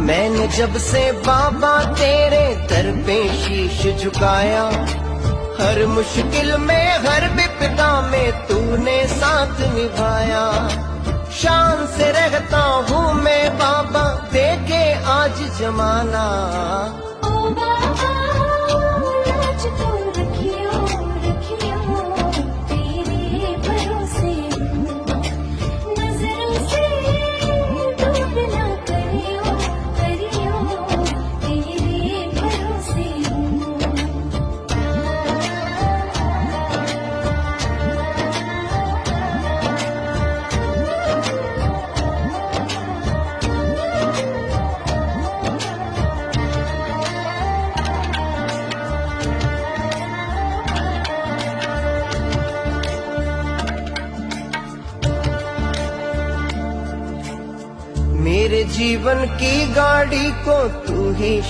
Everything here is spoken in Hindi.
मैंने जब से बाबा तेरे दर पे शीश झुकाया, हर मुश्किल में हर विपदा में तूने साथ निभाया। शान से रहता हूँ मैं बाबा, देखे आज जमाना। ओ बाबा लाज तो रखियो रखियो, तेरे भरोसे नजरों से दूर ना करियो करियो, तेरे भरोसे। मेरे जीवन की गाड़ी को तू ही